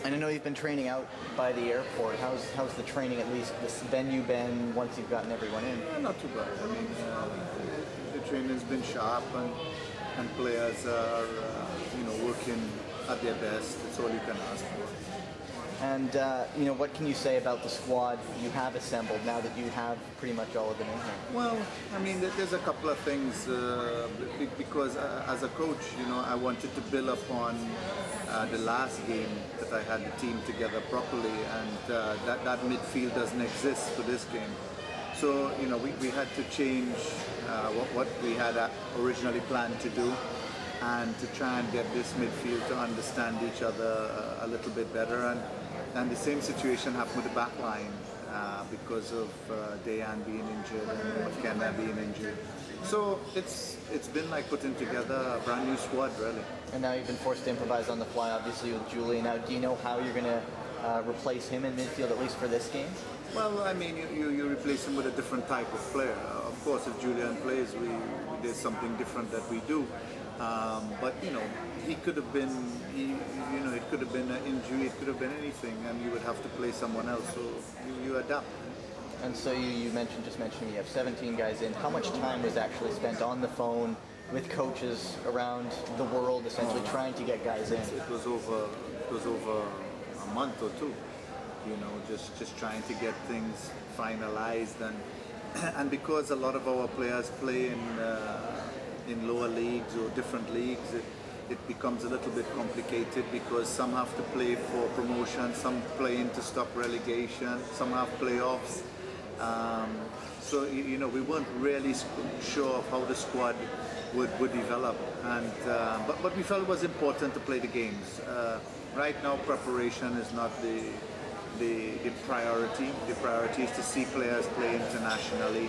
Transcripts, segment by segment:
And I know you've been training out by the airport. How's the training, at least this venue, been once you've gotten everyone in? Not too bad. I mean, the training has been sharp, and players are working at their best. That's all you can ask for. And what can you say about the squad you have assembled now that you have pretty much all of them in here? Well, I mean, there's a couple of things because as a coach, I wanted to build upon the last game that I had the team together properly, and that midfield doesn't exist for this game. So we had to change what we had originally planned to do, and to try and get this midfield to understand each other a little bit better. And the same situation happened with the back line because of Dayan being injured and McKenna being injured. So it's been like putting together a brand new squad, really. And now you've been forced to improvise on the fly, obviously, with Julie. Now, do you know how you're going to replace him in midfield, at least for this game? Well, I mean, you replace him with a different type of player. Of course, if Julian plays, there's something different that we do. But he could have been, it could have been an injury, it could have been anything, and you would have to play someone else. So you adapt. And so you just mentioned you have 17 guys in. How much time was actually spent on the phone with coaches around the world, essentially trying to get guys in? It was over a month or two. Just trying to get things finalized, and because a lot of our players play in lower leagues or different leagues, it becomes a little bit complicated because some have to play for promotion, some play in to stop relegation, some have playoffs. So we weren't really sure of how the squad would develop, and but we felt it was important to play the games. Right now, preparation is not the priority. The priority is to see players play internationally,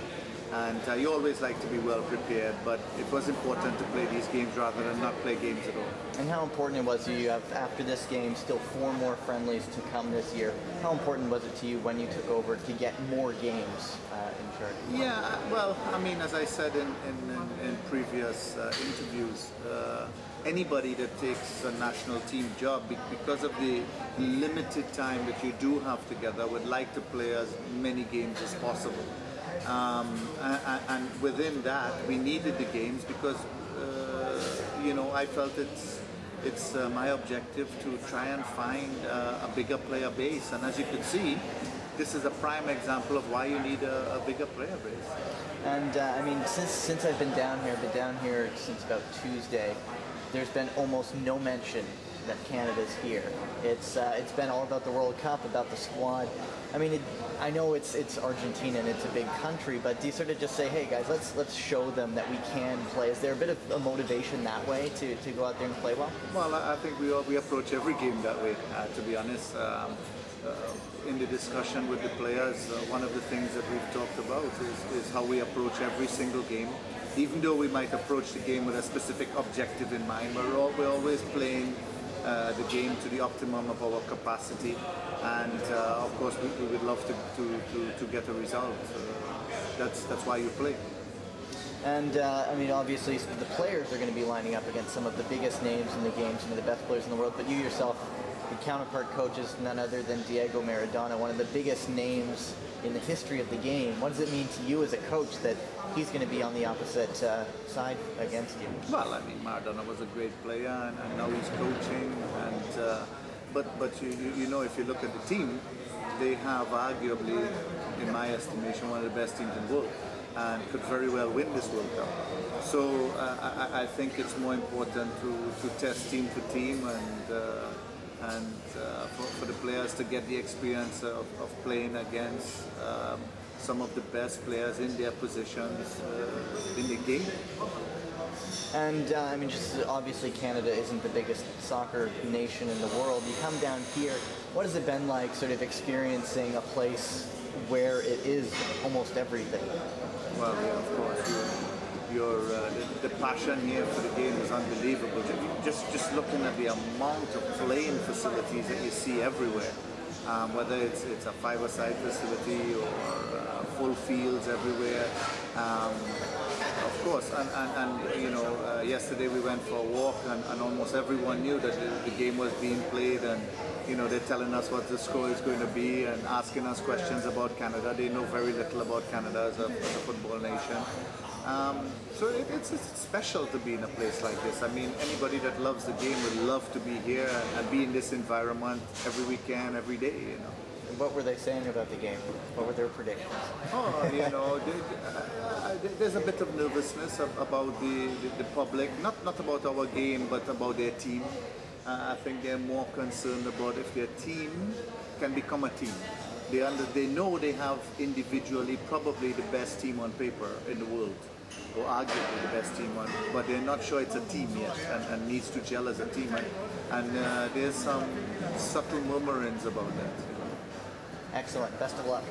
and you always like to be well prepared, but it was important to play these games rather than not play games at all. And how important it was to you, after this game, still 4 more friendlies to come this year? How important was it to you when you took over to get more games in charge? Yeah, well, I mean, as I said in previous interviews, anybody that takes a national team job, because of the limited time that you do have together, would like to play as many games as possible. And within that, we needed the games because, I felt it's my objective to try and find a bigger player base. And as you can see, this is a prime example of why you need a bigger player base. And I mean, since I've been down here since about Tuesday, there's been almost no mention that Canada's here. It's been all about the World Cup, about the squad. I mean, I know it's Argentina and it's a big country, but do you sort of just say, hey guys, let's show them that we can play? Is there a bit of a motivation that way to go out there and play well? Well, I think we approach every game that way, to be honest. In the discussion with the players, one of the things that we've talked about is how we approach every single game. Even though we might approach the game with a specific objective in mind, we're always playing the game to the optimum of our capacity, and of course we would love to get a result. That's why you play. And I mean, obviously the players are going to be lining up against some of the biggest names in the game, some of the best players in the world, but you yourself, your counterpart coach is none other than Diego Maradona, one of the biggest names in the history of the game. What does it mean to you as a coach that he's going to be on the opposite side against you? Well, I mean, Maradona was a great player, and now he's coaching. And but if you look at the team, they have arguably, in my estimation, one of the best teams in the world, and could very well win this World Cup. So I think it's more important to test team to team, and for the players to get the experience of playing against some of the best players in their positions in the game. And I mean, just obviously Canada isn't the biggest soccer nation in the world. You come down here, what has it been like sort of experiencing a place where it is almost everything? Well, yeah, of course. The passion here for the game is unbelievable. Just looking at the amount of playing facilities that you see everywhere, whether it's a five-a-side facility or full fields everywhere. Of course, and yes, yesterday we went for a walk, and almost everyone knew that the game was being played, and they're telling us what the score is going to be and asking us questions about Canada. They know very little about Canada as a football nation. So it's special to be in a place like this. I mean, anybody that loves the game would love to be here and be in this environment every weekend, every day. What were they saying about the game? What were their predictions? Oh, there's a bit of nervousness about the public, not about our game, but about their team. I think they're more concerned about if their team can become a team. They know they have individually probably the best team on paper in the world, or arguably the best team on, but they're not sure it's a team yet and needs to gel as a team. And there's some subtle murmurings about that. Excellent. Best of luck.